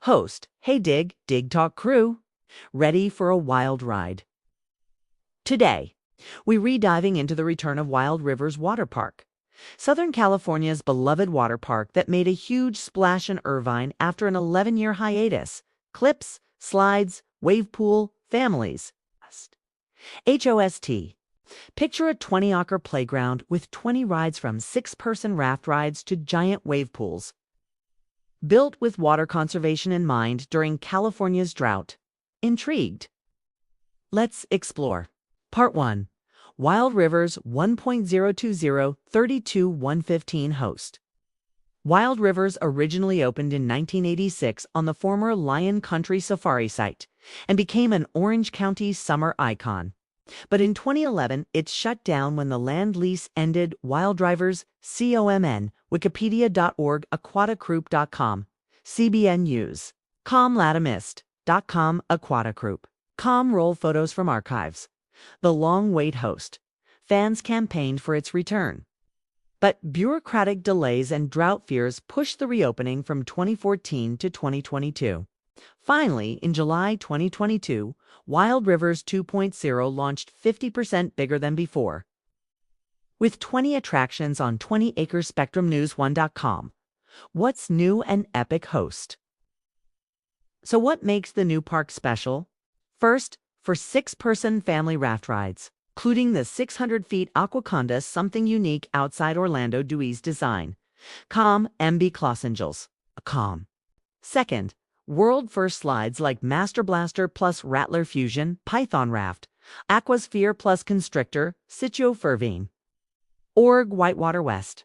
Host, hey Dig Talk crew, ready for a wild ride. Today, we re-diving into the return of Wild Rivers Water Park, Southern California's beloved water park that made a huge splash in Irvine after an 11-year hiatus. Clips, slides, wave pool, families. HOST. Picture a 20-acre playground with 20 rides from 6-person raft rides to giant wave pools. Built with water conservation in mind during California's drought. Intrigued? Let's explore. Part 1. Wild Rivers 1.020-32-115 host. Wild Rivers originally opened in 1986 on the former Lion Country Safari site and became an Orange County summer icon. But in 2011, it shut down when the land lease ended. Wild Rivers, COMN, Wikipedia.org, aquatagroup.com, CBN News, comlatimist.com, aquatagroup, roll photos from archives. The long wait host. Fans campaigned for its return. But bureaucratic delays and drought fears pushed the reopening from 2014 to 2022. Finally, in July 2022, Wild Rivers 2.0 launched 50% bigger than before. With 20 attractions on 20-acre SpectrumNews1.com. What's new and epic host? So what makes the new park special? First, for 6-person family raft rides, including the 600 feet Aquaconda, something unique outside Orlando Dewey's design. MB Klossangels. Second, world-first slides like Master Blaster plus Rattler Fusion, Python Raft, Aquasphere plus Constrictor, Sitio Fervine. Whitewater West.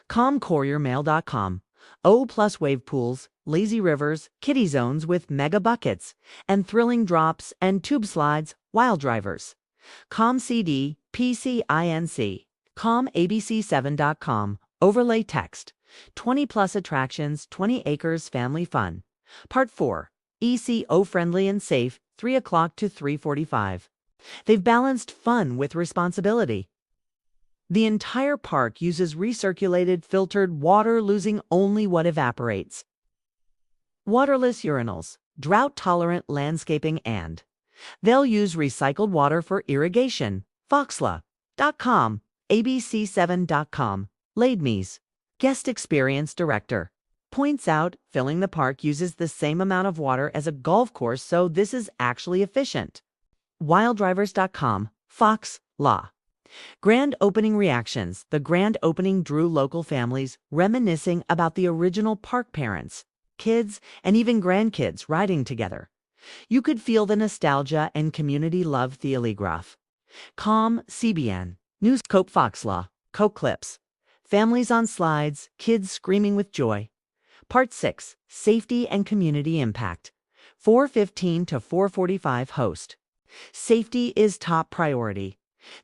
CourierMail.com. O plus wave pools, lazy rivers, kiddie zones with mega buckets, and thrilling drops and tube slides, Wild Drivers. CD, PCINC. ABC7.com. Overlay text. 20 plus attractions, 20 acres, family fun. Part 4. ECO-friendly and safe, 3 o'clock to 3:45. They've balanced fun with responsibility. The entire park uses recirculated filtered water, losing only what evaporates. Waterless urinals, drought-tolerant landscaping, and they'll use recycled water for irrigation. Foxla.com, ABC7.com, Laidme's guest experience director points out filling the park uses the same amount of water as a golf course, so this is actually efficient. Wilddrivers.com, Fox Law. Grand opening reactions. The grand opening drew local families reminiscing about the original park, parents, kids, and even grandkids riding together. You could feel the nostalgia and community love. Thealegraph. CBN. News. Cope Foxlaw. Cope Clips. Families on slides, kids screaming with joy. Part 6. Safety and community impact. 4:15 to 4:45 host. Safety is top priority.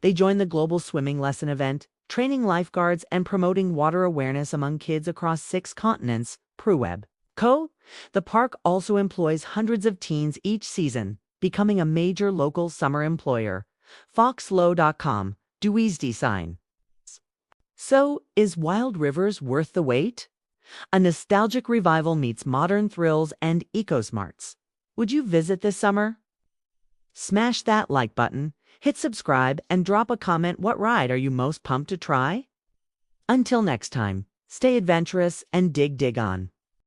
They join the global swimming lesson event, training lifeguards and promoting water awareness among kids across 6 continents. PruWeb. The park also employs hundreds of teens each season, becoming a major local summer employer. Foxlow.com, Dewey's Design. So, is Wild Rivers worth the wait? A nostalgic revival meets modern thrills and eco-smarts. Would you visit this summer? Smash that like button, hit subscribe, and drop a comment. What ride are you most pumped to try? Until next time, stay adventurous and dig on.